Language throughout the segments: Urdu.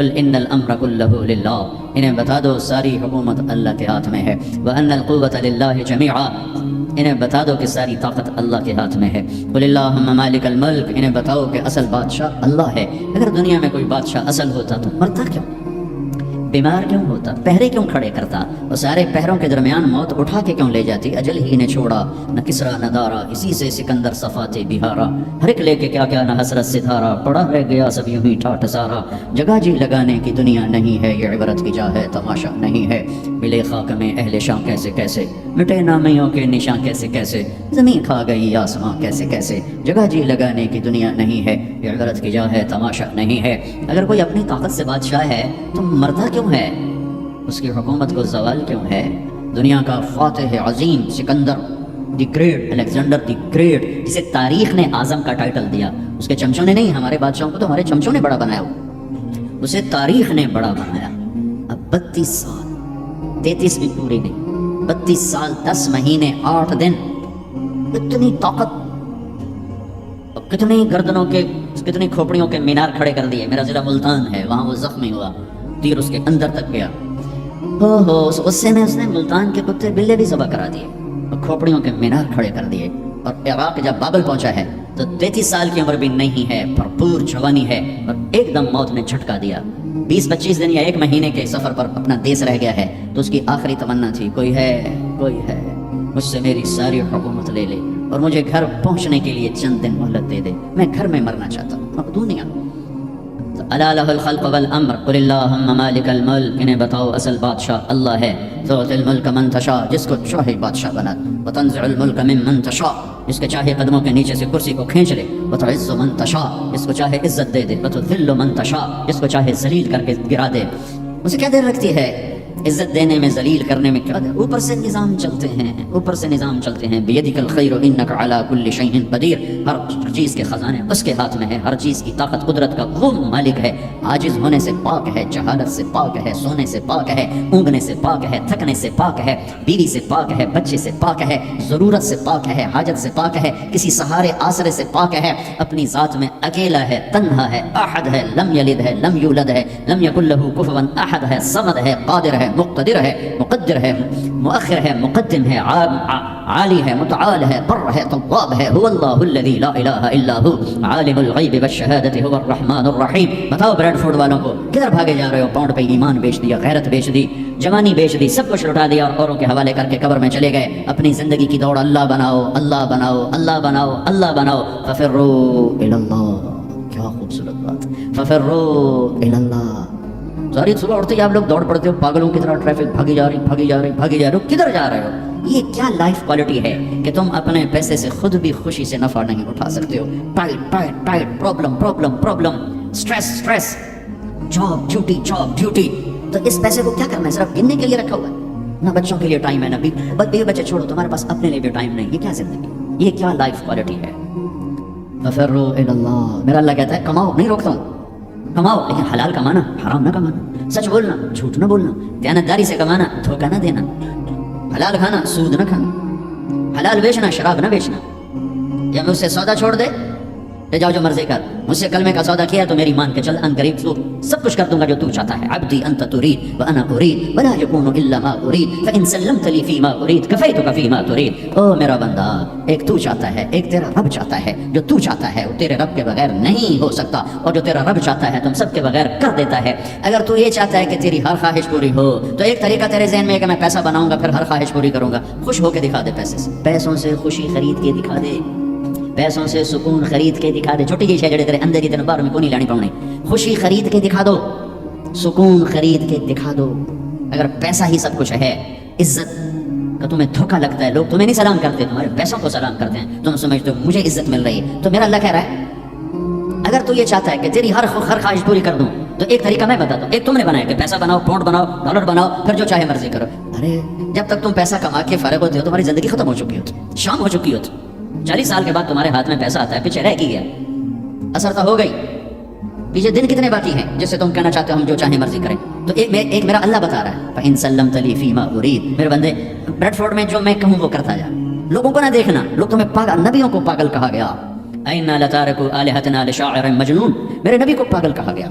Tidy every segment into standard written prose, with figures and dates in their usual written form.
قل ان الامر كله للہ، انہیں بتا دو ساری حکومت اللہ کے ہاتھ میں ہے، وان القوۃ للہ جمیعا، انہیں بتا دو کہ ساری طاقت اللہ کے ہاتھ میں ہے، قل اللہم مالک الملک، انہیں بتاؤ کہ اصل بادشاہ اللہ ہے۔ اگر دنیا میں کوئی بادشاہ اصل ہوتا تو مرتا کیوں، بیمار کیوں ہوتا، پہرے کیوں کھڑے کرتا، اور سارے پہروں کے درمیان موت اٹھا کے کیوں لے جاتی، اجل ہی نے چھوڑا نہ کسرا نہ دارا، اسی سے سکندر صفاتے بہارا، ہر ایک لے کے کیا کیا نہ حسرت ستارہ، پڑا رہ گیا سب یوں ہی ٹھاٹھ سارا، جگہ جی لگانے کی دنیا نہیں ہے، یہ عبرت کی جا ہے تماشا نہیں ہے، ملے خاک میں اہل شاں کیسے کیسے، مٹے نامیوں کے نشاں کیسے کیسے، زمین کھا گئی آسماں کیسے کیسے، جگہ جی لگانے کی دنیا نہیں ہے، یہ عبرت کی جا ہے تماشا نہیں ہے۔ اگر کوئی اپنی طاقت سے بادشاہ ہے تو مرتا کیوں ہے، اس کی حکومت کو زوال کیوں ہے؟ دنیا کا فاتح عظیم Sikandar the great, Alexander the great, جسے تاریخ نے اعظم کا ٹائٹل دیا، اس کے چمچوں نے نہیں، ہمارے بادشاہوں کو تو ہمارے چمچوں نے بڑا بنایا، اسے تاریخ نے بڑا بنایا۔ اب 32 سال، 33 بھی پوری نہیں، 32 سال 10 مہینے 8 دن، اتنی طاقت، کتنی گردنوں کے، کتنی کھوپڑیوں کے مینار کھڑے کر دیے۔ میرا ضلع ملتان ہے، وہاں وہ زخمی ہوا، تیر اس کے اندر تک گیا، اس غصے میں اس نے ملتان کے کتے بلے بھی ذبح کرا دیے اور کھوپڑیوں کے مینار کھڑے کر دیے۔ اور عراق جب بابل پہنچا ہے تو 33 سال کی عمر بھی نہیں ہے، بھرپور جوانی ہے، اور ایک دم موت نے جھٹکا دیا۔ 20-25 دن یا 1 مہینے کے سفر پر اپنا دیس رہ گیا ہے، تو اس کی آخری تمنا تھی، کوئی ہے مجھ سے میری ساری حکومت لے لے اور مجھے گھر پہنچنے کے لیے چند دن مہلت دے دے، میں گھر میں مرنا چاہتا ہوں۔ مقدونیہ، الا لہ الخلق والامر قل اللہم مالک الملک، انہیں بتاؤ اصل بادشاہ اللہ ہے، تؤتی الملک من تشاء، جس کو چاہے بادشاہ بنا، وتنزع الملک ممن تشاء، جس کے چاہے قدموں کے نیچے سے کرسی کو کھینچ لے، وتعز من تشاء، جس کو چاہے عزت دے دے، وتذل من تشاء، جس کو چاہے ذلیل کر کے گرا دے۔ اسے کیا دیر رکھتی ہے عزت دینے میں، ذلیل کرنے میں، کیا دیر؟ اوپر سے نظام چلتے ہیں، اوپر سے نظام چلتے ہیں۔ بیدک الخیر انک علی کل شیء قدیر، ہر چیز کے خزانے اس کے ہاتھ میں ہے، ہر چیز کی طاقت قدرت کا وہ مالک ہے، عاجز ہونے سے پاک ہے، جہالت سے پاک ہے، سونے سے پاک ہے، اونگنے سے پاک ہے، تھکنے سے پاک ہے، بیوی سے پاک ہے، بچے سے پاک ہے، ضرورت سے پاک ہے، حاجت سے پاک ہے، کسی سہارے آسرے سے پاک ہے، اپنی ذات میں اکیلا ہے، تنہا ہے، احد ہے، لم یلد ہے، لم یولد ہے، لم یکن لہ کفوا احد ہے، صمد ہے، قادر ہے، مقتدر ہے، مقدر ہے، مؤخر ہے، مقدم ہے، عالی ہے، متعال ہے، بر ہے، تواب ہے، هو اللہ الذی لا الہ الا هو عالم الغیب والشہادۃ هو الرحمن الرحیم۔ بتاؤ بریڈ فوڈ والوں کو، کدھر بھاگے جا رہے ہو؟ پاؤنڈ پہ ایمان بیچ دیا، غیرت بیچ دی، جوانی بیچ دی، سب کچھ لٹا دیا اور اوروں کے حوالے کر کے قبر میں چلے گئے۔ اپنی زندگی کی دوڑ اللہ بناؤ، اللہ بناؤ، اللہ بناؤ، اللہ بناؤ، ففروا الی اللہ۔ کیا خوبصورت بات، ففروا الی اللہ۔ ساری صبح اٹھتے ہی آپ لوگ دوڑ پڑتے ہو پاگلوں کی طرح، ٹریفک بھاگی جا رہی، بھاگی جا رہی، بھاگی جا رہے ہو، کدھر جا رہے ہو؟ یہ کیا لائف کوالٹی ہے کہ تم اپنے پیسے سے خود بھی خوشی سے نفع نہیں اٹھا سکتے ہو؟ Tight tight tight, problem problem problem, stress stress, job duty job duty. تو اس پیسے کو کیا کرنا ہے؟ صرف گننے کے لیے رکھا ہوا ہے؟ نہ بچوں کے لیے ٹائم ہے، نہ بیوی بچے چھوڑو، تمہارے پاس اپنے لیے بھی ٹائم نہیں۔ یہ کیا زندگی، یہ کیا لائف کوالٹی ہے؟ ففروا الی اللہ۔ میرا اللہ کہتا ہے کماؤ، نہیں روکتا ہوں، کماؤ، لیکن حلال کمانا، حرام نہ کمانا، سچ بولنا، جھوٹ نہ بولنا، دیانتداری سے کمانا، دھوکہ نہ دینا، حلال کھانا، سود نہ کھانا، حلال بیچنا، شراب نہ بیچنا۔ یا مجھ سے سودا چھوڑ دے، لے جاؤ جو مرضی کر، مجھ سے کلمے کا سودا کیا تو میری مان کے چل، ان قریب سب کچھ کر دوں گا جو تو چاہتا ہے۔ عبدی انت تريد وانا اريد ولا يكون الا ما اريد فان سلمت لي فيما اريد كفيتك فيما تريد۔ او میرا بندہ، ایک تو چاہتا ہے، ایک تیرا رب چاہتا ہے، جو تو چاہتا ہے وہ تیرے رب کے بغیر نہیں ہو سکتا، اور جو تیرا رب چاہتا ہے تم سب کے بغیر کر دیتا ہے۔ اگر تو یہ چاہتا ہے کہ تیری ہر خواہش پوری ہو تو ایک طریقہ تیرے ذہن میں ہے کہ میں پیسہ بناؤں گا پھر ہر خواہش پوری کروں گا۔ خوش ہو کے دکھا دے پیسے سے، پیسوں سے خوشی خرید کے دکھا دے، پیسوں سے سکون خرید کے دکھا دے۔ چھوٹی جی شے جڑے تیرے اندر ہی تین بار میں کو نہیں لانی پاؤنی، خوشی خرید کے دکھا دو، سکون خرید کے دکھا دو۔ اگر پیسہ ہی سب کچھ ہے، عزت کا تمہیں دھوکا لگتا ہے، لوگ تمہیں نہیں سلام کرتے، تمہارے پیسوں کو سلام کرتے ہیں، تم سمجھتے ہو مجھے عزت مل رہی ہے، تو میرا اللہ کہہ رہا ہے اگر تو یہ چاہتا ہے کہ تیری ہر خواہش پوری کر دوں تو ایک طریقہ میں بتاتا ہوں۔ ایک تم نے بنایا کہ پیسہ بناؤ، پاؤنڈ بناؤ، ڈالر بناؤ، پھر جو چاہے مرضی کرو۔ ارے جب تک تم پیسہ کما کے فارغ ہوتے ہو تمہاری زندگی ختم ہو چکی ہوتی، شام ہو چکی ہوتی۔ 40 سال کے بعد تمہارے ہاتھ میں پیسہ آتا ہے، پیچھے رہ گیا، اثر تو ہو گئی، پیچھے دن کتنے باقی ہیں جس سے تم کہنا چاہتے ہو ہم جو چاہیں مرضی کریں۔ تو ایک میرا اللہ بتا رہا ہے فَإِن سَلَّمْتَ لِي فِي مَا أُرِيدُ، میرے بندے بریڈ فورڈ میں جو میں کہوں وہ کرتا جا، لوگوں کو نہ دیکھنا، لوگ تمہیں پاگل، نبیوں کو پاگل کہا گیا، اِنَّا لَتَارِكُو آلِهَتِنَا لِشَاعِرٍ مَجْنُونٍ، میرے نبی کو پاگل کہا گیا،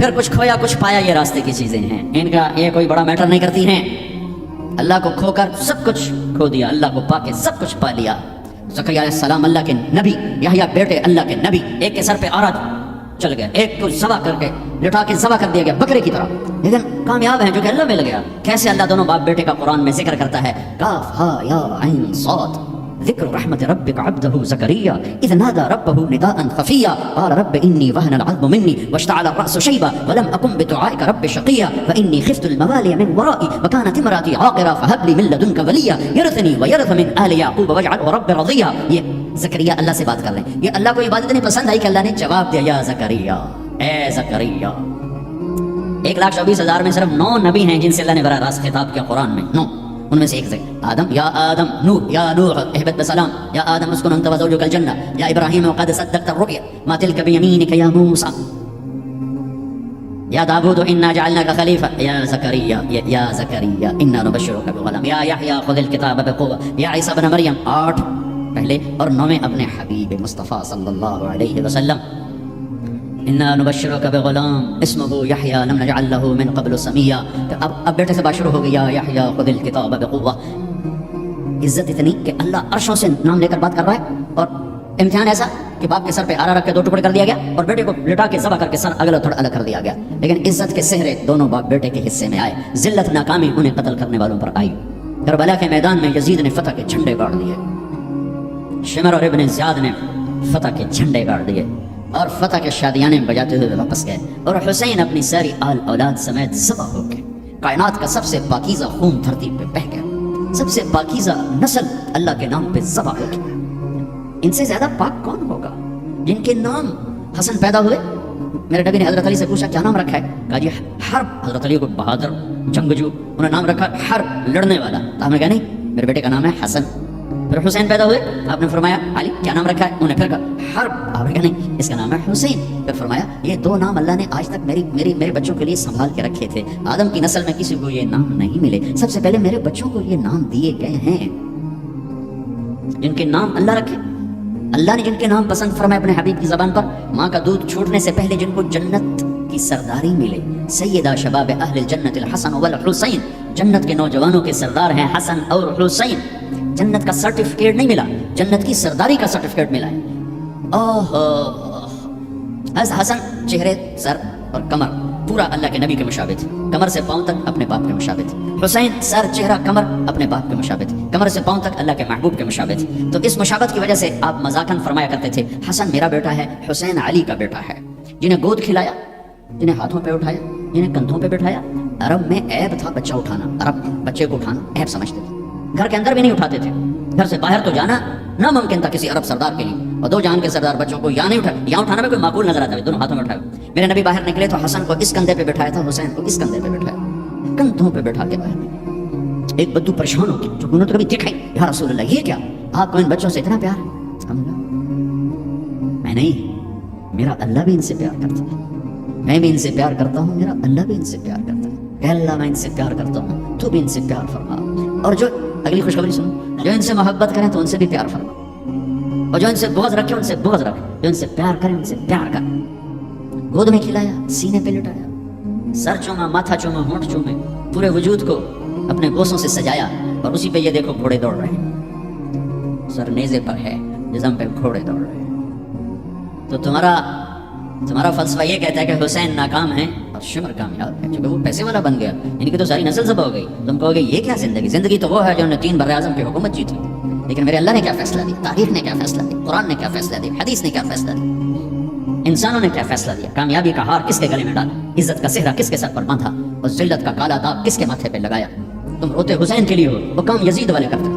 پھر کچھ کھویا کچھ پایا، یہ راستے کی چیزیں ہیں، ان کا یہ کوئی بڑا میٹر نہیں کرتی ہیں۔ اللہ کو کھو کر سب کچھ کھو دیا، اللہ کو پا کے سب کچھ پا لیا۔ زکریا علیہ السلام اللہ کے نبی، یحییٰ بیٹے اللہ کے نبی، ایک کے سر پہ آرا چل گیا، ایک کو ذبح کر کے لٹا کے ذبح کر دیا گیا بکرے کی طرح، لیکن کامیاب ہیں جو کہ اللہ مل گیا۔ کیسے اللہ دونوں باپ بیٹے کا قرآن میں ذکر کرتا ہے، کاف ہا یا عین صاد، ذکر رحمت ربک عبدہ زکریا اذ نادى ربه نداء خفیا قال رب انی وهن العظم منی واشتعل الرأس شیبا ولم اکن بدعائک رب شقیا فانی خفت الموالي من ورائي وكانت امرأتي عاقرا فهب لي من لدنك وليا يرثني ويرث من آل يعقوب واجعله رب رضيا۔ یہ زکریا اللہ سے بات کر رہے ہیں، یہ اللہ کو عبادت نہیں پسند آئی کہ اللہ نے جواب دیا، یا زکریا، اے زکریا۔ 1,24,000 میں صرف 9 نبی ہیں جن سے اللہ نے براہ راست خطاب کیا قرآن میں، 9، ان میں سے ایک آدم، یا آدم، نوح، یا نوح اهبط بسلام، یا آدم اسكن انت وزوجك الجنة، یا ابراہیم وقد صدقت الرؤيا ما تلك بيمينك یا موسى، یا داود انا جعلناك خلیفہ، یا زکریا، یا زکریا انا نبشرك بغلام، یا یحییٰ خذ الکتاب بقوة، یا عیسیٰ ابن مریم، 8 پہلے اور 9ویں اپنے حبیب مصطفیٰ صلی اللہ علیہ وسلم۔ انا نبشرک بغلام اسمہ یحییٰ لم نجعل له من قبل سمیا۔ اب بیٹے سے بات شروع ہو گئی، یا یحییٰ خذ الکتاب بقوة۔ عزت اتنی کہ اللہ عرشوں سے نام لے کر بات کر رہا ہے، اور امتحان ایسا کہ باپ کے سر پہ آرا رکھ کے 2 ٹکڑے کر دیا گیا اور بیٹے کو لٹا کے ذبح کر کے سر اگلا تھوڑا الگ کر دیا گیا، لیکن عزت کے صحرے دونوں باپ بیٹے کے حصے میں آئے، ذلت ناکامی انہیں قتل کرنے والوں پر آئی۔ کربلا کے میدان میں یزید نے فتح کے جھنڈے گاڑ دیے، شمر اور ابن زیاد نے فتح کے جھنڈے گاڑ دیے اور فتح کے شادیانے بجاتے ہوئے واپس گئے، اور حسین اپنی ساری آل اولاد سمیت ذبح ہو گئے۔ کائنات کا سب سے پاکیزہ خون دھرتی پہ بہہ گیا، سب سے پاکیزہ نسل اللہ کے نام پہ ذبح ہو گئی۔ ان سے زیادہ پاک کون ہوگا؟ جن کے نام حسن پیدا ہوئے، میرے نبی نے حضرت علی سے پوچھا کیا نام رکھا ہے؟ کہا جی حرب، حضرت علی کو بہادر جنگجو، انہوں نے نام رکھا حرب، لڑنے والا۔ تو ہم نے کہا نہیں، میرے بیٹے کا نام ہے حسن۔ پھر حسین پیدا ہوئے، آپ نے فرمایا علی کیا نام رکھا ہے؟ انہوں نے پھر کہا حرب، آپ نے کہا نہیں اس کا نام ہے حسین۔ پھر فرمایا یہ 2 نام اللہ نے آج تک میرے بچوں کے لیے سنبھال کے رکھے تھے، آدم کی نسل میں کسی کو یہ نام نہیں ملے، سب سے پہلے میرے بچوں کو یہ نام دیے گئے ہیں۔ جن کے نام اللہ رکھے، اللہ نے جن کے نام پسند فرمائے اپنے حبیب کی زبان پر، ماں کا دودھ چھوٹنے سے پہلے جن کو جنت کی سرداری ملے، سیدہ شباب اہل الجنت الحسن والحسین، جنت کے نوجوانوں کے سردار ہیں حسن اور حسین۔ جنت کا سرٹیفکیٹ نہیں ملا، جنت کی سرداری کا سرٹیفکیٹ ملا ہے۔ حسن چہرے، سر اور کمر پورا اللہ کے نبی کے مشابہ تھے، کمر سے پاؤں تک اپنے باپ کے مشابہ تھے۔ حسین سر، چہرہ، کمر اپنے باپ کے مشابہ تھے، کمر سے پاؤں تک اللہ کے محبوب کے مشابہ تھے۔ تو اس مشابہت کی وجہ سے آپ مذاقاً فرمایا کرتے تھے حسن میرا بیٹا ہے، حسین علی کا بیٹا ہے۔ جنہیں گود کھلایا، جنہیں ہاتھوں پہ اٹھایا، جنہیں کندھوں پہ بٹھایا۔ عرب میں عیب تھا بچہ اٹھانا، عرب بچے کو اٹھانا عیب سمجھتے تھے، گھر کے اندر بھی نہیں اٹھاتے تھے، گھر سے باہر تو جانا ناممکن تھا کسی عرب سردار کے لیے، اور 2 جہان کے سردار بچوں کو یا نہیں اٹھا، یا اٹھانا میں کوئی معقول نظر آتا ہے، دونوں ہاتھوں میں اٹھایا۔ میرے نبی باہر نکلے تو حسن کو اس کندھے پہ بٹھایا تھا، حسین کو اس کندھے پہ بٹھایا، کندھوں پہ بٹھا کے باہر نکلے۔ ایک بدو پریشان ہو کے جو انہوں نے کبھی دیکھا ہی، یا رسول اللہ یہ کیا، آپ کو ان بچوں سے اتنا پیار ہے؟ سمجھا میں نہیں، میرا اللہ بھی ان سے پیار کرتا ہے، میں بھی ان سے پیار کرتا ہوں، میرا اللہ بھی ان سے پیار کرتا ہے۔ اے اللہ میں ان سے پیار کرتا ہوں، تو بھی ان سے پیار فرما، اور جو اگلی خوشخبری سنو، جو ان سے محبت کریں تو ان سے بھی پیار فرما، اور جو ان سے بغض رکھے ان سے بغض رکھے، جو ان سے پیار کریں ان سے پیار کر۔ گود میں کھلایا، سینے پہ لٹایا، سر چوما، ماتھا چوما، ہونٹ چومے، پورے وجود کو اپنے بوسوں سے سجایا، اور اسی پہ یہ دیکھو گھوڑے دوڑ رہے ہیں، سر نیزے پر ہے، جسم پہ گھوڑے دوڑ رہے ہیں۔ تو تمہارا فلسفہ یہ کہتا ہے کہ حسین ناکام ہے اور شمر کامیاب ہے، چونکہ وہ پیسے والا بن گیا، ان کی تو ساری نسل ذبح ہو گئی۔ تم کہو گے یہ کیا زندگی تو وہ ہے جو نے 3 براعظم کی حکومت جیتی، لیکن میرے اللہ نے کیا فیصلہ دیا، تاریخ نے کیا فیصلہ دیا، قرآن نے کیا فیصلہ دیا، حدیث نے کیا فیصلہ دیا، انسانوں نے کیا فیصلہ دیا، کامیابی کا ہار کس کے گلے میں ڈالا، عزت کا صحرا کس کے سر پر باندھا، اور ذلت کا کالا داغ کس کے ماتھے پہ لگایا۔ تم روتے حسین کے لیے ہو، وہ کام یزید والے کرتے۔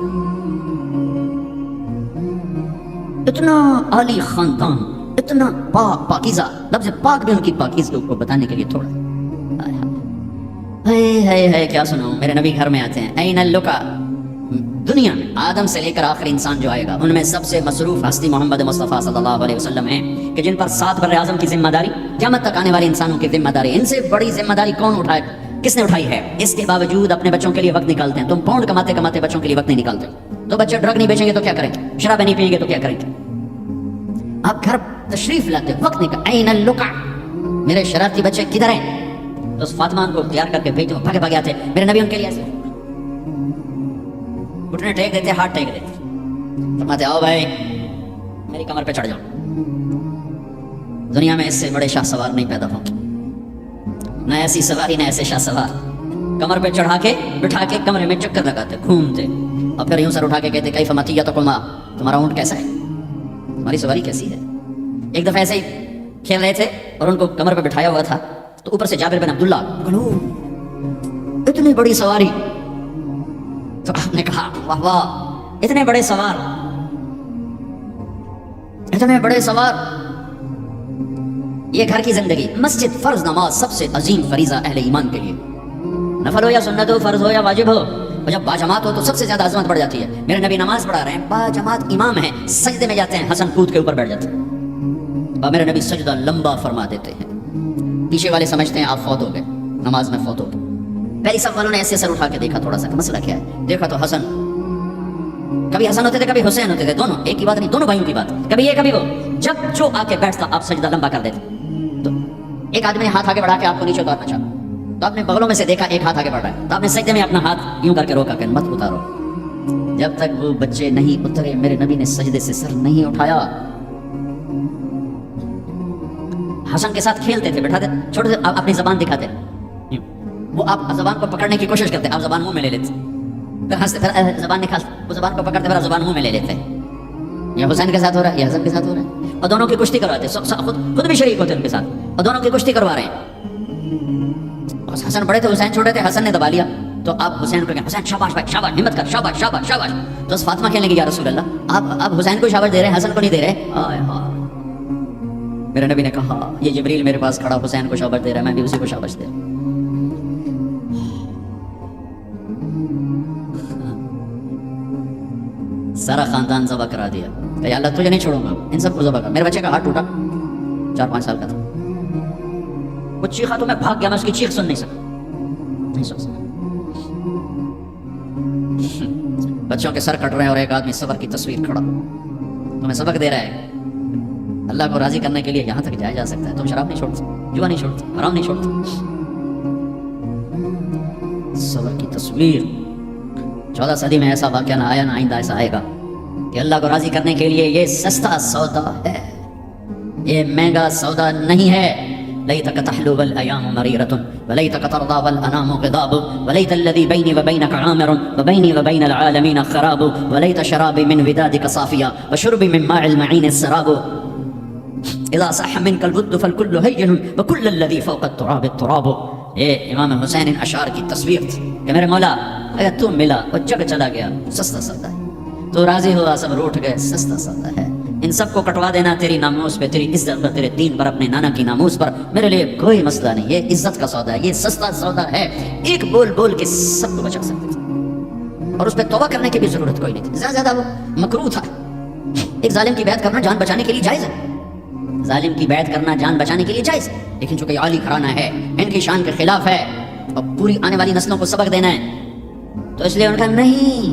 اتنا عالی خاندان، اتنا پاکیزہ، لفظ پاک بھی ان کی پاکیزگی کو بتانے کے لیے تھوڑا ہے۔ کیا سنو، میرے نبی گھر میں آتے ہیں، این اللقا، دنیا میں آدم سے لے کر آخری انسان جو آئے گا ان میں سب سے مصروف ہستی محمد مصطفیٰ صلی اللہ علیہ وسلم ہیں، کہ جن پر 7 براعظم کی ذمہ داری، قیامت تک آنے والے انسانوں کی ذمہ داری، ان سے بڑی ذمہ داری کون اٹھائے، کس نے اٹھائی ہے؟ اس کے باوجود اپنے بچوں کے لیے وقت نکالتے ہیں۔ تم پاؤنڈ کماتے کماتے بچوں کے لیے وقت نہیں نکالتے، تو بچے ڈرگ نہیں بیچیں گے تو کیا کریں گے، شراب نہیں پئیں گے تو کیا کریں گے؟ آپ گھر تشریف لاتے، وقت نکال، این اللقا، میرے شرارتی بچے کدھر ہیں؟ تو اس فاطمہ کو تیار کر کے بھیجتے بھاگے بھاگے آتے. میرے نبی ان کے لیے ایسے گھٹنے ٹیک دیتے, ہاتھ ٹیک دیتے, فرماتے آؤ بھائی میری کمر پہ چڑھ جاؤ. دنیا میں اس سے بڑے شاہ سوار نہیں پیدا ہوں, نہ ایسی سواری نہ ایسے شاہ سوار. کمر پہ چڑھا کے بٹھا کے کمرے میں چکر لگاتے, گھومتے, اور پھر یوں سر اٹھا کے کہتے کیف مطیتکما, تمہارا اونٹ کیسا ہے, تمہاری سواری کیسی ہے. ایک دفعہ ایسے ہی کھیل رہے تھے اور ان کو کمر پہ بٹھایا ہوا تھا, تو اوپر سے جابر بن عبداللہ اتنی بڑی سواری. تو آپ نے کہا واہ واہ, اتنے بڑے سوار, اتنے بڑے سوار. یہ گھر کی زندگی, مسجد, فرض نماز سب سے عظیم فریضہ اہل ایمان کے لیے, نفل ہو یا سنت ہو, فرض ہو یا واجب ہو, اور جب باجماعت ہو تو سب سے زیادہ عظمت بڑھ جاتی ہے. میرے نبی نماز پڑھا رہے ہیں, باجماعت امام ہیں, سجدے میں جاتے ہیں, حسن کود کے اوپر بیٹھ جاتے ہیں, اور میرے نبی سجدہ لمبا فرما دیتے ہیں. پیچھے والے سمجھتے ہیں آپ فوت ہو گئے, نماز میں فوت ہو گئے. پہلی صف والوں نے ایسے سر اٹھا کے دیکھا تھوڑا سا کہ مسئلہ کیا ہے. دیکھا تو حسن, کبھی حسن ہوتے تھے کبھی حسین ہوتے تھے, دونوں ایک ہی بات نہیں, دونوں بھائیوں کی بات, کبھی یہ کبھی وہ. جب جو آ کے بیٹھتا آپ سجدہ لمبا کر دیتے. تو ایک آدمی نے ہاتھ آگے بڑھا کے آپ کو نیچے اتارنا چاہا, تو آپ نے بغلوں میں سے دیکھا ایک ہاتھ آگے بڑھ رہا ہے, تو آپ نے سجدے میں اپنا ہاتھ یوں کر کے روکا کہ مت اتارو. جب تک وہ بچے نہیں اترے میرے نبی نے سجدے سے سر نہیں اٹھایا. حسن کے ساتھ کھیلتے تھے, بٹھاتے, چھوٹے سے اپنی زبان دکھاتے, وہ آپ زبان کو پکڑنے کی کوشش کرتے, آپ زبان منہ میں لے لیتے, پھر ہنستے, پھر زبان نکالتے, وہ زبان کو پکڑتے, پھر زبان منہ میں لے لیتے. یہ حسین کے ساتھ ہو رہا ہے, یہ حسن کے ساتھ ہو رہا ہے, اور دونوں کی کشتی کرواتے, خود بھی شریک ہوتے ان کے ساتھ, اور دونوں کی کشتی کروا رہے ہیں. حسن بڑے تھے, حسین چھوٹے تھے, حسن نے دبا لیا, تو آپ حسین کو کہیں حسین شاباش بھائی, شاباش, ہمت کر, شاباش شاباش شاباش. تو فاطمہ کہنے لگی یا رسول اللہ آپ حسین کو شاباش دے رہے ہیں, حسن کو نہیں دے رہے. میرے نبی نے کہا یہ جبریل میرے پاس کھڑا حسین کو شاباش دے رہا ہے, میں بھی اسی کو شاباش دے رہا ہوں. سارا خاندان ذبح کرا دیا, کہ اللہ تجھے نہیں چھوڑوں گا, ان سب کو ذبح کر. میرے بچے کا ہاتھ ٹوٹا, 4-5 سال کا تھا, وہ چیخا تو میں بھاگ گیا, میں اس کی چیخ سن نہیں سکا, نہیں سن سکا. بچوں کے سر کٹ رہے ہیں اور ایک آدمی صبر کی تصویر کھڑا تمہیں سبق دے رہا ہے. اللہ کو راضی کرنے کے لیے یہاں تک جایا جا سکتا ہے. تم شراب نہیں چھوڑتے, جوا نہیں چھوڑتے, حرام نہیں چھوڑتے. صبر کی تصویر. 14 صدی میں ایسا واقعہ نہ آیا, نہ آئندہ ایسا آئے گا کہ اللہ کو راضی کرنے کے لیے یہ سستا سودا ہے, یہ مہنگا سودا نہیں ہے. لیتک تحلو والایام مریرۃ ولیتک ترضى والانام غضاب ولیت الذی بینی وبینک عامر وبینی وبین العالمین خراب ولیت شرابی من ودادک صافیا وشربی من ماء المعین السراب اذا صح منک الود فالکل هین وکل الذی فوق التراب التراب. یہ امام حسین ان اشعار کی تصویر تھی کہ میرے مولا اگر تو ملا اور جگ چلا گیا, سستا سودا ہے. تو راضی ہوا, سب روٹ گئے, سستا سودا ہے. ان سب کو کٹوا دینا تیری ناموس پہ, تیری عزت پر, تیرے دین پر, اپنے نانا کی ناموس پر, میرے لیے کوئی مسئلہ نہیں. یہ عزت کا سودا ہے, یہ سستا سودا ہے. ایک بول بول کے سب کو بچا سکتے تھے, اور اس پہ توبہ کرنے کی بھی ضرورت کوئی نہیں تھی. زیادہ وہ مکروہ تھا. ایک ظالم کی بیعت کرنا جان بچانے کے لیے جائز ہے, ظالم کی بیعت کرنا جان بچانے کے لیے جائز ہے, لیکن چونکہ عالی گھرانہ ہے, ان کی شان کے خلاف ہے, اور پوری آنے والی نسلوں کو سبق دینا ہے, تو اس لیے ان کا نہیں,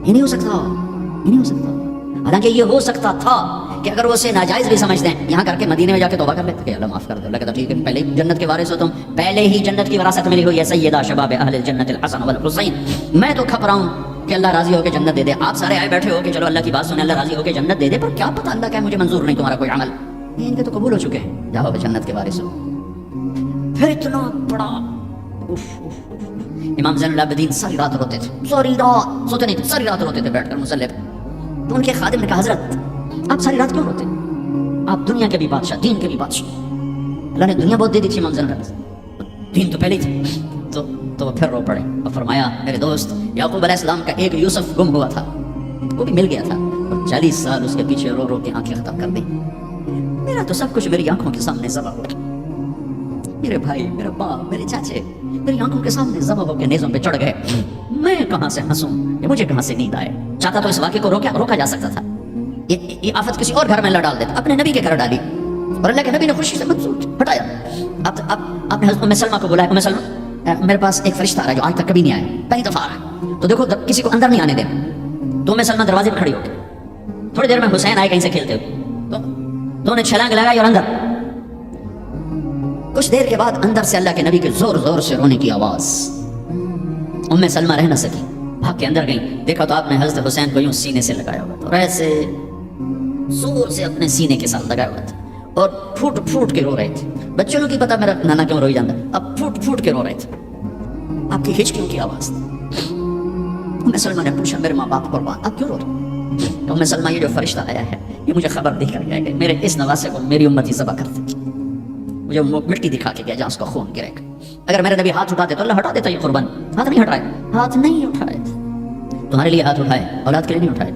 یہ نہیں ہو سکتا, یہ نہیں ہو سکتا. حالانکہ یہ ہو سکتا تھا کہ اگر وہ اسے ناجائز بھی سمجھتے ہیں, یہاں کر کے مدینے میں جا کے توبہ کر لیتے کہ اللہ معاف کر دے. اللہ کہتا ٹھیک ہے, پہلے ہی جنت کے وارث ہو تم, پہلے ہی جنت کی وراثت ملی ہوئی ہے. سیدہ شباب اہل الجنت الحسن والحسین. میں تو کھپ رہا ہوں کہ اللہ راضی ہو کے جنت دے دے. آپ سارے آئے بیٹھے ہو کہ چلو اللہ کی بات سنیں, اللہ راضی ہو کے جنت دے دے, پر کیا پتہ اللہ کہ مجھے منظور نہیں تمہارا کوئی عمل. ان کے تو قبول ہو چکے ہیں, جاؤ جنت کے وارث ہو. پھر اتنا بڑا امام زین العابدین ساری رات روتے تھے, ساری رات سوتے نہیں تھے, ساری رات روتے تھے بیٹھ کر مصلی پہ. تو ان کے خادم نے کہا حضرت آپ ساری رات کیوں روتے, آپ دنیا کے بھی بادشاہ, دین کے بھی بادشاہ, اللہ نے دنیا بہت دے دی تھی امام زین العابدین, دین تو پہلے ہی تھے. تو وہ پھر رو پڑے اور فرمایا میرے دوست یعقوب علیہ السلام کا ایک یوسف گم ہوا تھا, وہ بھی مل گیا تھا, اور 40 سال اس کے پیچھے رو رو کے آنکھیں ختم کر دی. میرا تو سب کچھ میری آنکھوں کے سامنے ذبح ہو گیا, میرے بھائی, میرے باپ, میرے چاچے میری آنکھوں کے سامنے ذبح ہو کے نیزوں پہ چڑھ گئے. میں کہاں سے ہنسوں, مجھے کہاں سے نیند آئے. چاہتا تو اس واقعے کو روکا جا سکتا تھا, یہ آفت کسی اور گھر میں ڈال دیتا, اپنے نبی کے گھر ڈالی, اور اللہ کے نبی نے خوشی سے منظور ہٹایا. آپ نے حضرت ام سلمہ کو بلایا, ام سلمہ میرے پاس ایک فرشتہ آ رہا ہے جو آج تک کبھی نہیں آیا, پہلی دفعہ آ رہا ہے, تو دیکھو کسی کو اندر نہیں آنے دینا. تو ام سلمہ دروازے پہ کھڑی ہو گئی. تھوڑی دیر میں حسین آئے کہیں سے کھیلتے ہوئے, تو انہیں چھلانگ لگائی اور اندر. کچھ دیر کے بعد اندر سے اللہ کے نبی کے زور زور سے رونے کی آواز. ام سلمہ رہ نہ سکی, بھاگ کے اندر گئی. دیکھا تو آپ نے حضرت حسین کو یوں سینے سے لگایا ہوا تھا, اور ایسے زور سے اپنے سینے کے ساتھ لگایا ہوا تھا, اور پھوٹ پھوٹ کے رو رہے تھے. بچوں کی پتا میرا نانا کیوں روئی جاتا, اب پھوٹ پھوٹ کے رو رہے تھے. آپ کی ہچکیوں کی آواز. ام سلمہ نے پوچھا میرے ماں باپ قربان آپ کیوں رو رہے؟ تو ام سلمہ یہ جو فرشتہ آیا ہے یہ مجھے خبر دے کر گیا کہ میرے اس نواسے کو میری امتی ذبح کر دے. مجھے مٹی دکھا کے گیا جہاں اس کا خون گرے گا. اگر میرے نبی ہاتھ اٹھاتے تو اللہ ہٹا دیتا یہ قربان. ہاتھ نہیں ہٹائے, ہاتھ نہیں اٹھائے. تمہارے لیے ہاتھ اٹھائے, اولاد کے لیے نہیں اٹھائے,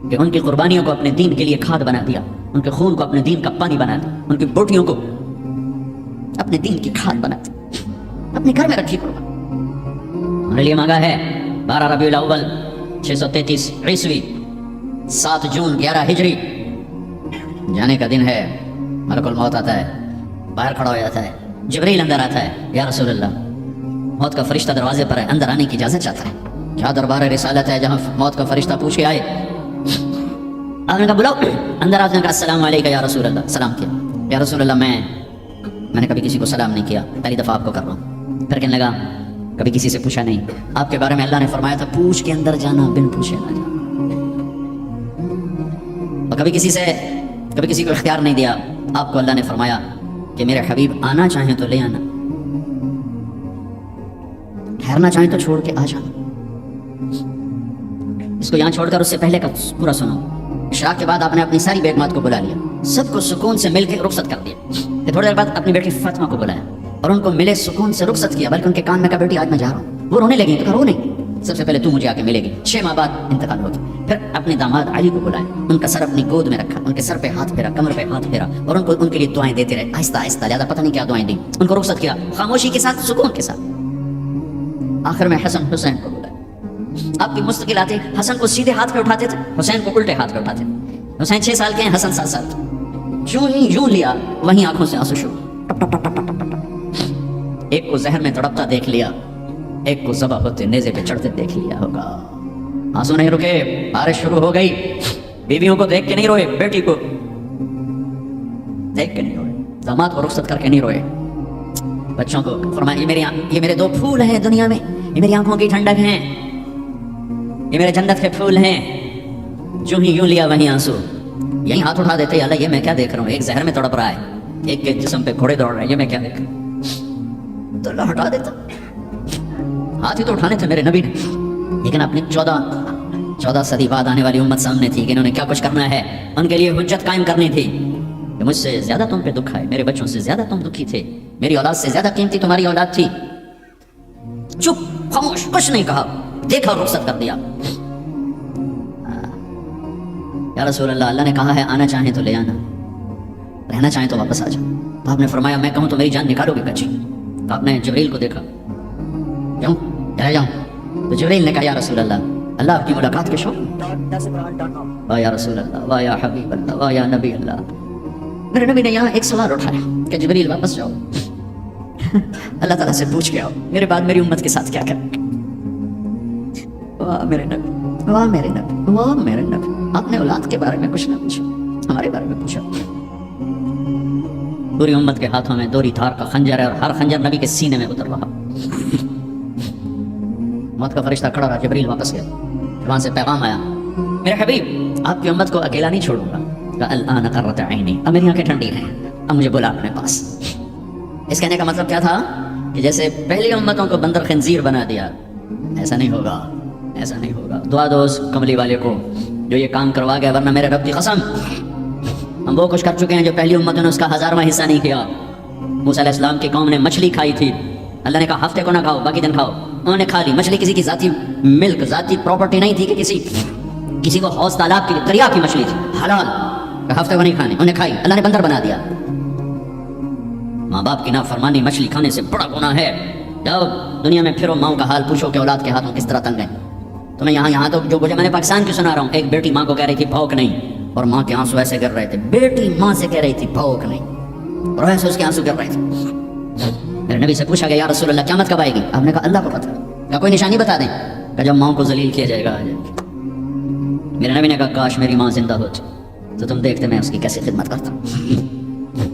کہ ان کی قربانیوں کو اپنے دین کے لیے کھاد بنا دیا, ان کے خون کو اپنے دین کا پانی بنا دیا, ان کی بوٹیوں کو اپنے دین کی کھاد بنا دی, اپنے گھر میں رکھی قربان. ہمارے لیے مانگا ہے 12 ربیع الاول 633 عیسوی 7 جون 11 ہجری جانے کا دن ہے. ملک الموت آتا ہے, باہر کھڑا ہو جاتا ہے. جبریل اندر آتا ہے, یا رسول اللہ موت کا فرشتہ دروازے پر ہے, اندر آنے کی اجازت چاہتا ہے. کیا دربار رسالت ہے جہاں موت کا فرشتہ پوچھ کے آئے؟ آپ نے کہا بلاؤ. اندر آپ نے کہا السلام علیکم یا رسول اللہ. سلام کیا. یا رسول اللہ میں نے کبھی کسی کو سلام نہیں کیا, پہلی دفعہ آپ کو کر رہا ہوں. پھر کہنے لگا کبھی کسی سے پوچھا نہیں, آپ کے بارے میں اللہ نے فرمایا تھا پوچھ کے اندر جانا, بن پوچھے نہ جانا. اور کبھی کسی کو اختیار نہیں دیا. آپ کو اللہ نے فرمایا کہ میرے حبیب آنا چاہیں تو لے آنا, ٹھہرنا چاہیں تو چھوڑ کے آ جانا. اس کو یہاں چھوڑ کر اس سے پہلے کا پورا سنو. عشاء کے بعد آپ نے اپنی ساری بیگمات کو بلا لیا, سب کو سکون سے مل کے رخصت کر دیا. پھر تھوڑی دیر بعد اپنی بیٹی فاطمہ کو بلایا اور ان کو ملے سکون سے رخصت کیا, بلکہ ان کے کان میں کہا بیٹی آج میں جا رہا ہوں. وہ رونے لگی تو کہا رو نہیں, سب سے پہلے تو مجھے آ کے ملے گی. 6 ماہ بعد انتقال ہو گیا. پھر اپنے داماد علی کو بلایا, ان کا سر اپنی گود میں رکھا, ان کے سر پہ ہاتھ پھیرا, کمر پہ ہاتھ پھیرا, اور ان کے لیے دعائیں دیتے رہے آہستہ آہستہ. زیادہ پتہ نہیں کیا دعائیں دیں. ان کو رخصت کیا خاموشی کے ساتھ, سکون کے ساتھ. آخر میں حسن حسین کو بلایا. آپ کی مستقل آتے, حسن کو سیدھے ہاتھ پہ اٹھاتے تھے, حسین کو الٹے ہاتھ پہ اٹھاتے تھے. حسین 6 سال کے ہیں, حسن 7 سال. جو ہی یوں لیا وہیں آنکھوں سے آنسو شروع. ایک کو زہر میں تڑپتا دیکھ لیا, ایک کو ذبح ہوتے نیزے پہ چڑھتے دیکھ لیا ہوگا. آنسو نہیں رکے, بارش شروع ہو گئی. بیویوں کو دیکھ کے نہیں روئے, بیٹی کو دیکھ کے نہیں روئے, داماد کو رخصت کر کے نہیں روئے. بچوں کو فرمایا یہ میرے 2 پھول ہیں دنیا میں, یہ میری آنکھوں کی ٹھنڈک ہیں, یہ میرے جنت کے پھول ہیں. جو ہی یوں لیا وہیں آنسو. یہیں ہاتھ اٹھا دیتے, اللہ یہ میں کیا دیکھ رہا ہوں, ایک زہر میں تڑپ رہا ہے, ایک کے جسم پہ گھوڑے دوڑ رہے ہیں, یہ میں کیا دیکھ رہا ہوں. تو اللہ ہٹا دیتا. ہاتھ ہی تو اٹھانے تھے میرے نبی نے, لیکن اپنی 14 صدی بعد آنے والی امت سامنے تھی کہ انہوں نے کیا کچھ کرنا ہے. ان کے لیے حجت قائم کرنی تھی کہ مجھ سے زیادہ تم پہ دکھ ہے, میرے بچوں سے زیادہ تم دکھی تھے, میری اولاد سے زیادہ قیمتی تمہاری اولاد تھی. چپ, خاموش, کچھ نہیں کہا, دیکھا اور رخصت کر دیا. یا رسول اللہ, اللہ نے کہا ہے آنا چاہیں تو لے آنا, رہنا چاہیں تو واپس آ جاؤ. تو آپ نے فرمایا میں کہوں تو میری جان نکالو گے کچی. تو آپ نے جبریل کو دیکھا, کیوں چلے جاؤں؟ تو جبریل نے کہا یا رسول اللہ, اللہ آپ کی ملاقات کے شوق. واہ یا رسول اللہ, واہ یا حبیب اللہ, واہ یا نبی اللہ. میرے نبی نے یہاں ایک سوال اٹھایا کہ جبریل واپس جاؤ, اللہ تعالیٰ سے پوچھ کے آؤ میرے بعد میری امت کے ساتھ کیا کریں. واہ میرے نبی, واہ میرے نبی, واہ میرے نبی. آپ نے اولاد کے بارے میں کچھ نہ پوچھا, ہمارے بارے میں پوچھا. پوری امت کے ہاتھوں میں دوری دھار کا خنجر ہے, اور ہر خنجر نبی کے سینے میں اتر رہا. موت کا فرشتہ کھڑا رہا, جبریل واپس گیا. وہاں سے پیغام آیا, میرے حبیب آپ کی امت کو اکیلا نہیں چھوڑوں گا. الآن قرۃ عینی, اب میری آنکھیں ٹھنڈی ہیں, اب مجھے بلا اپنے پاس. اس کہنے کا مطلب کیا تھا کہ جیسے پہلی امتوں کو بندر خنزیر بنا دیا, ایسا نہیں ہوگا, ایسا نہیں ہوگا. دعا دو اس کملی والے کو جو یہ کام کروا گیا, ورنہ میرے رب کی قسم ہم وہ کچھ کر چکے ہیں جو پہلی امتوں نے اس کا 1000واں حصہ نہیں کیا. موسیٰ علیہ السلام کی قوم نے مچھلی کھائی تھی, اللہ نے کہا ہفتے کو نہ کھاؤ, باقی دن کھاؤ. انہوں نے کھا لی. مچھلی کسی کی ذاتی ملک, ذاتی پراپرٹی نہیں تھی کہ کسی کو حوض تالاب کی دریا کی مچھلی تھی, حلال, ہفتے کو نہیں کھانی. انہوں نے کھائی, اللہ نے بندر بنا دیا. ماں باپ کی نافرمانی مچھلی کھانے سے بڑا گناہ ہے. جاؤ دنیا میں پھرو, ماؤں کا حال پوچھو کہ اولاد کے ہاتھوں کس طرح تنگ ہیں. تو میں یہاں تو جو میں نے پاکستان کی سنا رہا ہوں, ایک بیٹی ماں کو کہہ رہی تھی بھوک نہیں, اور ماں کے آنسو ایسے گر رہے تھے. بیٹی ماں سے کہہ رہی تھی بھوک نہیں, اور ایسے اس کے آنسو گر رہے تھے. میرے نبی سے پوچھا گیا یا رسول اللہ قیامت کب آئے گی؟ آپ نے کہا اللہ کو پتہ. کہا کوئی نشانی بتا دیں؟ کہ جب ماں کو ذلیل کیا جائے گا. میرے نبی نے کہا کاش میری ماں زندہ ہوتی تو تم دیکھتے میں اس کی کیسے خدمت کرتا.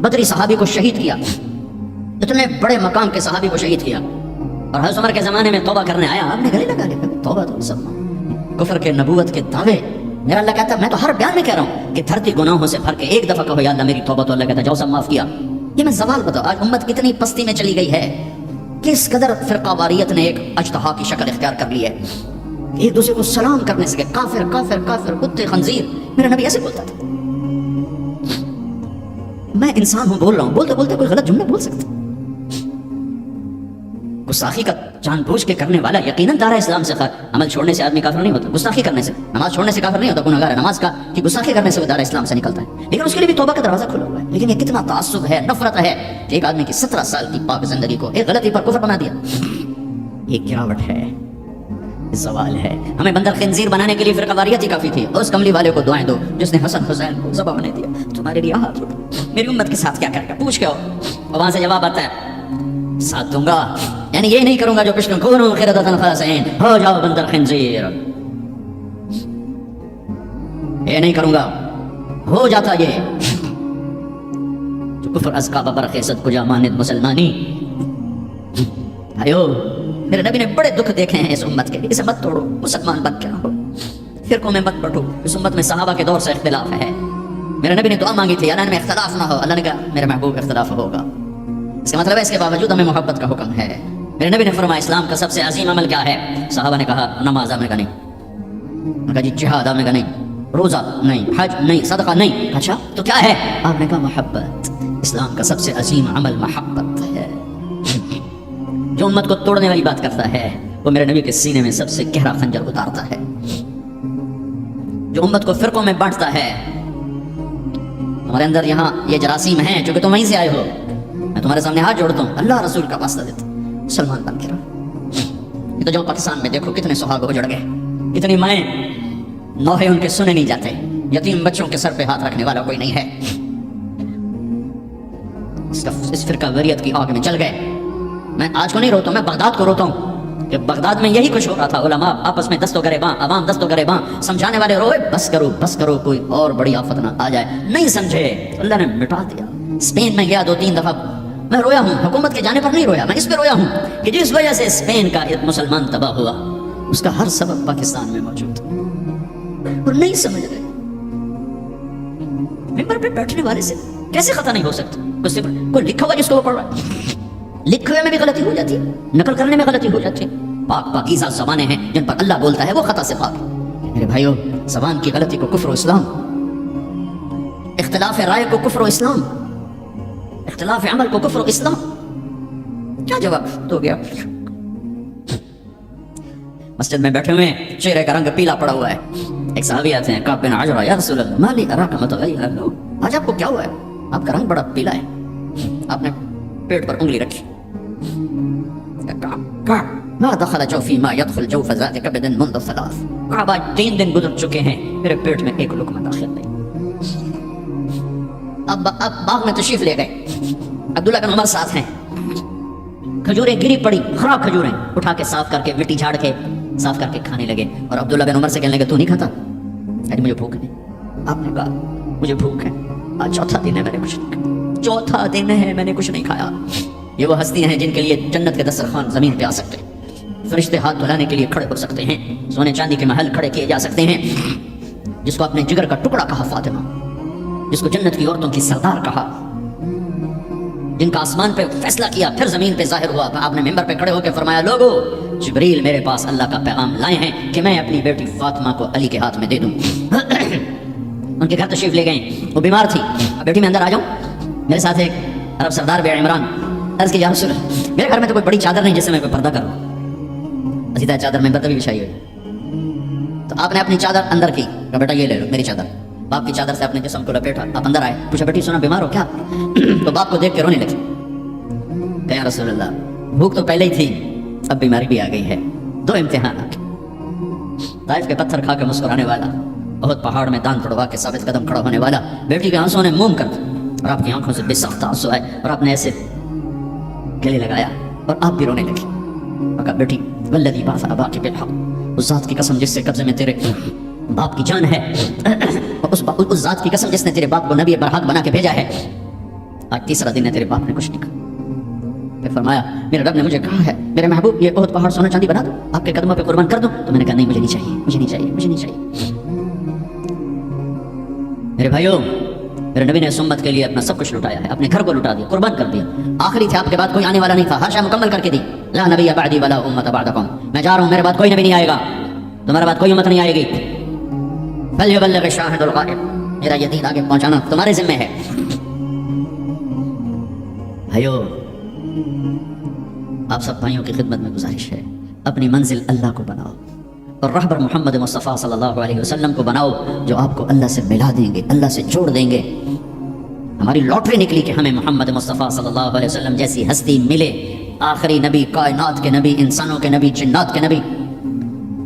بدری صحابی کو شہید کیا، اتنے بڑے مقام کے صحابی کو شہید کیا، اور حضرت عمر کے زمانے میں توبہ کرنے آیا، آپ نے گلے لگا لیا توبہ تو مسلمان، کفر کے نبوت کے دعوے. میرا اللہ کہتا ہے میں تو ہر بیان میں کہہ رہا ہوں کہ دھرتی گناہوں سے بھر کے ایک دفعہ کہو یا اللہ میری توبہ، تو اللہ کہتا ہے جاؤ سب معاف کیا. یہ میں سوال بتاؤ، آج امت کتنی پستی میں چلی گئی ہے، کس قدر فرقہ واریت نے ایک اجتہا کی شکل اختیار کر لی ہے. ایک دوسرے کو سلام کرنے سے کہ کافر کافر کافر کتے خنزیر. میرا نبی ایسے بولتا تھا. میں انسان ہوں، بول رہا ہوں، بولتے بولتے کوئی غلط جملہ بول سکتا. گستاخی کا جان بوجھ کے کرنے والا یقیناً دارہ اسلام سے عمل چھوڑنے سے آدمی کافر نہیں ہوتا، گستاخی کرنے سے، نماز چھوڑنے سے کافر نہیں ہوتا، گنہگار ہے نماز کا کہ گستاخی کرنے سے وہ دارہ اسلام سے نکلتا ہے، لیکن اس کے لیے بھی توبہ کا دروازہ کھلا ہوا ہے. لیکن یہ کتنا تعصب ہے، نفرت ہے کہ ایک آدمی کی 17 سال کی پاک زندگی کو ایک غلطی پر کفر بنا دیا. یہ گراوٹ ہے، سوال ہے. ہمیں بندر خنزیر بنانے کے لیے فرقہ واریت ہی کافی تھی. اس کملی والے کو دعائیں دو جس نے حسن حسین کو ذبح بنا دیا، تمہارے لیے ہاتھ اٹھا، میری امت کے ساتھ کیا کرے گا پوچھ کے ہو. اور وہاں سے جواب آتا ہے ساتھ دوں گا، یعنی یہ نہیں کروں گا جو پشتوں کونو خردتن خاسئین، ہو جاؤ بندر خنزیر، یہ نہیں کروں گا. ہو جاتا یہ جو کفر از کعبہ برخیصت کجا ماند مسلمانی. بھائیو میرے نبی نے بڑے دکھ دیکھے ہیں اس امت کے لیے. اسے مت توڑو، مسلمان بن کے رہو، فرقوں میں مت بٹو. اس امت میں صحابہ کے دور سے اختلاف ہے. میرے نبی نے دعا مانگی تھی اللہ میں اختلاف نہ ہو. اللہ نے کہا میرے محبوب اختلاف ہوگا. اس کا مطلب ہے اس کے باوجود ہمیں محبت کا حکم ہے. میرے نبی نے فرمایا اسلام کا سب سے عظیم عمل کیا ہے؟ صحابہ نے کہا نماز. آپ نے کہا نہیں. نے کہا جی جہاد. آپ نے کہا نہیں. روزہ نہیں. حج نہیں. صدقہ نہیں. اچھا تو کیا ہے؟ آپ نے کہا محبت. اسلام کا سب سے عظیم عمل محبت ہے. جو امت کو توڑنے والی بات کرتا ہے وہ میرے نبی کے سینے میں سب سے گہرا خنجر اتارتا ہے. جو امت کو فرقوں میں بانٹتا ہے، ہمارے اندر یہاں یہ جراثیم ہیں چونکہ تم وہیں سے آئے ہو. میں تمہارے سامنے ہاتھ جوڑتا ہوں، اللہ رسول کا واسطہ دیتا ہوں، مسلمان بن کے رہو. یہ تو جو پاکستان میں دیکھو کتنے سہاگ اجڑ گئے، کتنی مائیں نوحے ان کے سنے نہیں جاتے، یتیم بچوں کے سر پہ ہاتھ رکھنے والا کوئی نہیں ہے. اس فرقہ واریت کی آگ میں جل گئے. میں آج کو نہیں روتا ہوں، میں بغداد کو روتا ہوں کہ بغداد میں یہی کچھ ہو رہا تھا. علماء آپس میں دست و گریباں، عوام دست و گریباں، سمجھانے والے روئے بس کرو بس کرو، کوئی اور بڑی آفت نہ آ جائے. نہیں سمجھے اللہ نے مٹا دیا. اسپین میں گیا 2-3 دفعہ، میں رویا ہوں. حکومت کے جانے پر نہیں رویا، میں اس پہ رویا ہوں کہ جس وجہ سے اسپین کا ایک مسلمان تباہ ہوا، اس کا ہر سبب پاکستان میں موجود اور نہیں سمجھ رہے. ممبر پہ بیٹھنے والے سے کیسے خطا نہیں ہو سکتا؟ کوئی لکھا ہوا جس کو وہ پڑھ رہا ہے، لکھے ہوئے میں بھی غلطی ہو جاتی ہے، نقل کرنے میں غلطی ہو جاتی ہے. پاک پاکیزہ زبانیں ہیں جن پر اللہ بولتا ہے وہ خطا سے پاک. میرے بھائیو زبان کی غلطی کو کفر و اسلام، اختلاف رائے کو کفر و اسلام، اختلاف عمل کو کفر و اسلام. کیا جواب تو گیا؟ مسجد میں بیٹھے ہوئے چہرے کا رنگ پیلا پڑا ہوا ہے. ایک صحابی آتے ہیں کعب بن عجرہ، یا رسول اللہ ما لی اراک متغیرا، آج آپ کو کیا ہوا ہے؟ آپ کا رنگ بڑا پیلا ہے. آپ نے پیٹ پر انگلی رکھی. ما دخل جوفی ما يدخل جوف ذات کبد منذ 3. کعب آج 3 دن گزر چکے ہیں، میرے پیٹ میں ایک لقمہ داخل نہیں. اب باغ میں تشریف لے گئے. عبداللہ بن عمر ساتھ ہیں. کھجوریں گری پڑی، خراب کھجوریں اٹھا کے صاف کر کے مٹی جھاڑ کے صاف کر کے کھانے لگے. اور عبداللہ بن عمر سے کہنے لگے تو نہیں کھاتا؟ مجھے بھوک نہیں. آپ نے کہا مجھے بھوک ہے، آج 4تھا دن ہے میں نے کچھ نہیں کھایا، 4تھا دن ہے میں نے کچھ نہیں کھایا. یہ وہ ہستیاں ہیں جن کے لیے جنت کے دسترخوان زمین پہ آ سکتے ہیں، فرشتے ہاتھ دھلانے کے لیے کھڑے ہو سکتے ہیں، سونے چاندی کے محل کھڑے کیے جا سکتے ہیں. جس کو اپنے جگر کا ٹکڑا کہا فاطمہ، جس کو جنت کی عورتوں کی سردار کہا، جن کا آسمان پہ فیصلہ کیا پھر زمین پہ ظاہر ہوا. آپ نے ممبر پہ کھڑے ہو کے فرمایا لوگو جبریل میرے پاس اللہ کا پیغام لائے ہیں کہ میں اپنی بیٹی فاطمہ کو علی کے ہاتھ میں دے دوں. ان کے گھر تشریف لے گئے، وہ بیمار تھی. بیٹی میں اندر آ جاؤں. میرے ساتھ ایک عرب سردار بے عمران عرض کی یا رسول اللہ میرے گھر میں تو کوئی بڑی چادر نہیں جس سے میں کوئی پردہ کروں، سیدھا چادر ممبر پہ بھی بچھائی ہوئی. تو آپ نے اپنی چادر اندر کی، کہا بیٹا یہ لے لو میری چادر. باپ کی چادر سے اپنے جسم کو لپیٹا. آپ اندر آئے، پوچھا بیٹی سنا بیمار ہو کیا؟ تو باپ کو دیکھ کے رونے لگی. کہا یا رسول اللہ بھوک تو پہلے ہی تھی، اب بیماری بھی آ گئی ہے. 2 امتحان آ گئے. طائف کے پتھر کھا کے مسکرانے والا، بہت پہاڑ میں دان توڑوا کے ثابت قدم کھڑا ہونے والا. بیٹی کے آنسوں نے موم کر دیا اور آپ کی آنکھوں سے بے سخت آنسو آئے اور آپ نے ایسے گلے لگایا اور آپ بھی رونے لگی. کہا بیٹی والذی بعث اباک بالحق، اس ذات کی قسم جس سے قبضے میں تیرے باپ کی جان ہے، اس ذات کی قسم جس نے تیرے باپ کو نبی برحق بنا کے بھیجا ہے، آج تیسرا دن ہے تیرے باپ نے کچھ نہیں کہا. پھر فرمایا میرے رب نے مجھے کہا ہے میرے محبوب یہ احد پہاڑ سونا چاندی بنا دو, آپ کے قدموں پہ قربان کر دوں. تو میں نے کہا نہیں مجھے نہیں چاہیے, مجھے نہیں چاہیے, مجھے نہیں چاہیے. میرے بھائیوں, میرے نبی نے اس امت کے لیے اپنا سب کچھ لٹایا ہے, اپنے گھر کو لٹا دیا, قربان کر دیا. آخری تھے, آپ کے بعد کوئی آنے والا نہیں تھا, ہر شے مکمل کر کے دی. لا نبی بعدی ولا امت بعدکم, میں جا رہا ہوں, میرے بعد کوئی نبی نہیں آئے گا, تمہارے بعد کوئی امت نہیں آئے گی. فلیبلغ الشاہد الغائب, میرا یہ دین آگے پہنچانا تمہارے ذمہ ہے. بھائیو, آپ سب بھائیوں کی خدمت میں گزارش ہے, اپنی منزل اللہ کو بناؤ اور رہبر محمد مصطفیٰ صلی اللہ علیہ وسلم کو بناؤ, جو آپ کو اللہ سے ملا دیں گے, اللہ سے جوڑ دیں گے. ہماری لاٹری نکلی کہ ہمیں محمد مصطفیٰ صلی اللہ علیہ وسلم جیسی ہستی ملے, آخری نبی, کائنات کے نبی, انسانوں کے نبی, جنات کے نبی.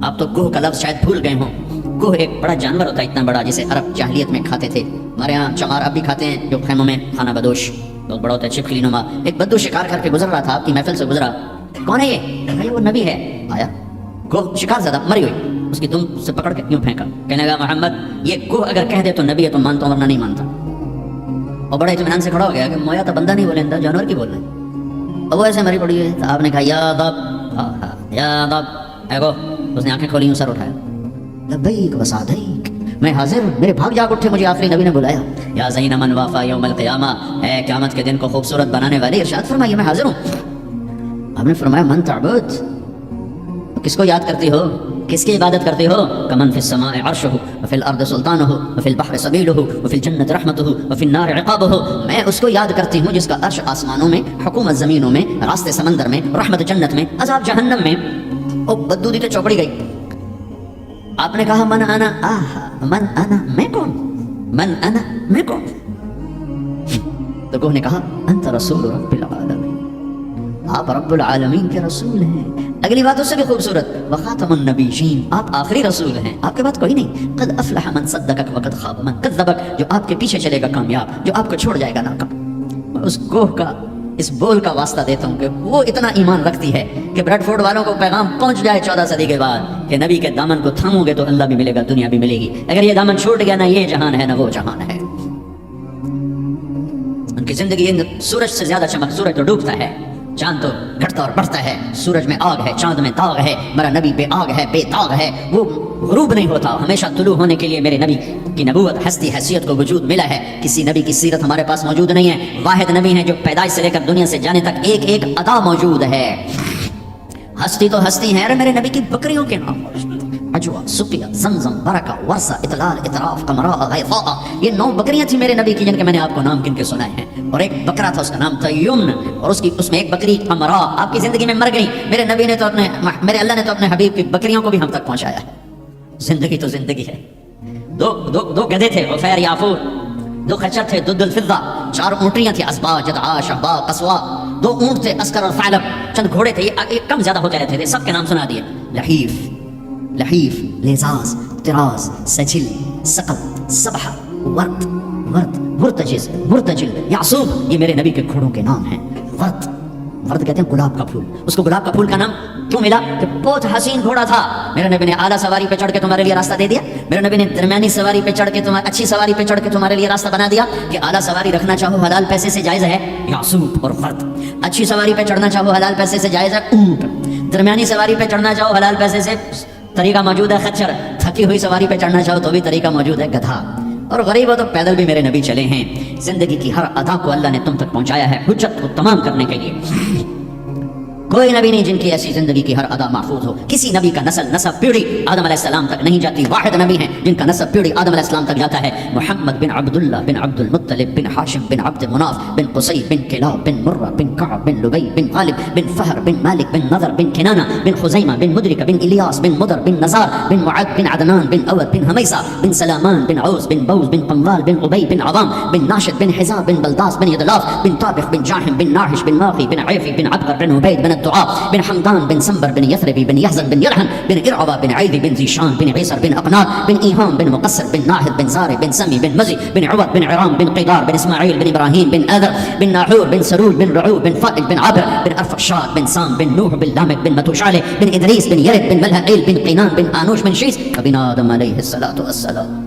آپ تو گوہ کا لفظ شاید بھول گئے ہوں. گوہ ایک بڑا جانور ہوتا ہے, اتنا بڑا, جسے عرب جاہلیت میں کھاتے تھے. ہمارے یہاں چمار اب بھی کھاتے ہیں, جو خیموں میں کھانا بدوش بہت بڑا ہوتا ہے, چپکلی نما. ایک بدو شکار کر کے گزر رہا تھا, آپ کی محفل سے گزرا. کون ہے یہ؟ بھائی وہ نبی ہے. آیا گوہ شکار زدہ, مری ہوئی, اس کی دم سے پکڑ کے یوں پھینکا. کہنے لگا محمد یہ گوہ اگر کہہ دے تو نبی ہے تو مانتا ہوں, ورنہ نہیں مانتا. اور بڑے اطمینان سے کھڑا ہو گیا کہ مویا تو بندہ نہیں بولے, اندر جانور کی بول رہے ہیں. اور وہ ایسے مری پڑی ہے. آپ نے کہا یا ضب, یا ضب, اے گو. اس نے آنکھیں کھولی, سر اٹھایا. لبیک و سعدیک, میں حاضر, میرے بھاگ جاگ اٹھے, مجھے آخری نبی نے بلایا. یا زین من وافا یوم القیامہ, اے قیامت کے دن کو خوبصورت بنانے والے, ارشاد فرمائیے میں حاضر ہوں. آپ نے فرمایا من تعبد, کس کو یاد کرتی ہو, کس کی عبادت کرتے ہو؟ کمن فی السماء عرشہ وفی الارض سلطانہ وفی البحر سبیلہ وفی الجنت رحمتہ وفی النار عقابہ. میں اس کو یاد کرتی ہوں جس کا عرش آسمانوں میں, حکومت زمینوں میں, راستے سمندر میں, رحمت جنت میں, عذاب جہنم میں. او بدو دی تو چوکڑی گئی. آپ نے کہا من انا, من انا, میں کون, من انا, میں کون. تو گوہ نے کہا انت رسول رب العالمین, آپ رب العالمین کے رسول ہیں. اگلی بات اس سے بھی خوبصورت, وخاتم النبیین, آپ آخری رسول ہیں, آپ کے بعد کوئی نہیں. قد افلح من صدقک وقد خاب من کذبک, جو آپ کے پیچھے چلے گا کامیاب, جو آپ کو چھوڑ جائے گا ناکام. میں اس گوہ کا, اس بول کا واسطہ دیتا ہوں کہ وہ اتنا ایمان رکھتی ہے کہ بریڈ فورڈ والوں کو پیغام پہنچ جائے 14 صدی کے بعد کہ نبی کے دامن کو تھامو گے تو اللہ بھی ملے گا, دنیا بھی ملے گی. اگر یہ دامن چھوٹ گیا, نہ یہ جہان ہے نہ وہ جہان ہے. ان کی زندگی سورج سے زیادہ چمک, سورج تو ڈوبتا ہے, چاند تو گھٹتا اور بڑھتا ہے. سورج میں آگ ہے, چاند میں داغ ہے, میرا نبی بے آگ ہے, بے داغ ہے. وہ غروب نہیں ہوتا, ہمیشہ طلوع ہونے کے لیے میرے نبی کی نبوت, ہستی, حیثیت کو وجود ملا ہے. کسی نبی کی سیرت ہمارے پاس موجود نہیں ہے. واحد نبی ہیں جو پیدائش سے لے کر دنیا سے جانے تک ایک ایک ادا موجود ہے. ہستی تو ہستی ہے, میرے نبی کی بکریوں کے نام عجوہ, سقیہ, زمزم, برکہ, ورثہ, اطلال, اطراف, قمراء, غیفاء. یہ 9 بکریاں تھیں میرے نبی کی, جن کے میں نے آپ کو نام کن کے سنائے ہیں. اور ایک بکرا تھا, اس کا نام تھا یمن, اور اس میں ایک بکری قمراء آپ کی زندگی میں مر گئی. میرے نبی نے تو میرے اللہ نے تو اپنے حبیب کی بکریوں کو بھی ہم تک پہنچایا ہے. زندگی تو زندگی ہے. دو گدھے تھے, غفیر, یافور. 2 خچر تھے, دد الفضہ. 4 اونٹیاں تھیں, اسبا, جدعا, شہبا, قصوا. 2 اونٹ تھے, اسکر اور ثعلب. چند گھوڑے تھے, یہ کم زیادہ ہوتے رہتے تھے, سب کے نام سنا دیے. لحیف, لیزاز, طراز, سجل, سقط, سبح, ورد, مرتجل, یعصوب. یہ میرے نبی کے گھوڑوں کے نام ہیں. ورد کہتے ہیں گلاب کا پھول. اس کو گلاب کا پھول کا نام کیوں ملا؟ کہ بہت حسین گھوڑا تھا. میرے نبی نے اعلیٰ سواری پہ چڑھ کے تمہارے لیے راستہ دے دیا. میرے نبی نے درمیانی سواری پہ چڑھ کے اچھی سواری پہ چڑھ کے تمہارے لیے راستہ بنا دیا کہ اعلیٰ سواری رکھنا چاہو حلال پیسے سے جائز ہے, یعصوب اور ورد. اچھی سواری پہ چڑھنا چاہو حلال پیسے سے جائز ہے, اونٹ. درمیانی سواری پہ چڑھنا چاہو حلال پیسے سے طریقہ موجود ہے, خچر. تھکی ہوئی سواری پہ چڑھنا چاہو تو بھی طریقہ موجود ہے, گدھا. اور غریب ہو تو پیدل بھی میرے نبی چلے ہیں. زندگی کی ہر ادا کو اللہ نے تم تک پہنچایا ہے, حجت کو تمام کرنے کے لیے. کوئی نبی نہیں جن کی ایسی زندگی کی ہر ادا محفوظ ہو. کسی نبی کا نسب پیڑھی آدم علیہ السلام تک نہیں جاتی. واحد نبی ہیں جن کا نسب پیڑھی آدم علیہ السلام تک جاتا ہے, محمد بن عبداللہ بن عبد المطلب بن ہاشم بن عبد مناف بن قصی بن کلاب بن مرہ بن کعب بن لبی بن غالب بن فہر بن مالک بن نضر بن کنانہ بن خزیمہ بن مدرک بن الیاس بن مدر بن نزار بن معد بن عدنان بن اود بن حمیسہ بن سلامان بن عوز بن بوز بن قموال بن ابی بن عوام بن ناشد بن حزاب بن بلداس بن یدلاف بن طابخ بن جاحم بن ناحش بن ماقی بن عیفی بن عبقر بن عبید بن الدعاء بن حمدان بن سنبر بن يثربي بن يحزن بن يرهن بن إرعبة بن عيدي بن زيشان بن عيسر بن أقناط بن إيهام بن مقصر بن ناهد بن زاري بن سمي بن مزي بن عوض بن عرام بن قيدار بن إسماعيل بن إبراهيم بن آذر بن ناحور بن سرود بن رعوب بن فائل بن عابر بن أرفخشاد بن سام بن نوح بن لامك بن متوشالة بن إدريس بن يرد بن ملهائيل بن قينان بن آنوش بن شيس بن آدم عليه الصلاة والسلام.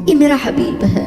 یہ میرا حبیب ہے,